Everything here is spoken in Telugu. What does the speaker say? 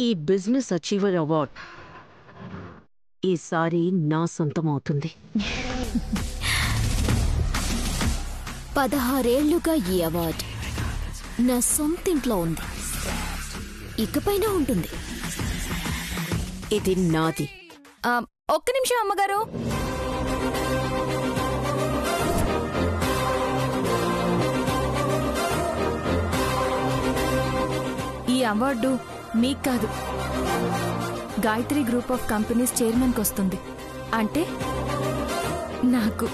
ఈ బిజినెస్ అచీవర్ అవార్డ్ ఈసారి నా సొంతమవుతుంది. 16 ఏళ్లుగా ఈ అవార్డ్ నా సొంతింట్లో ఉంది, ఇకపైన ఉంటుంది. ఇది నాది. ఒక్క నిమిషం అమ్మగారు. ఈ అవార్డు మీకు కాదు, గాయత్రి గ్రూప్ ఆఫ్ కంపెనీస్ చైర్మన్కి వస్తుంది. అంటే నాకు.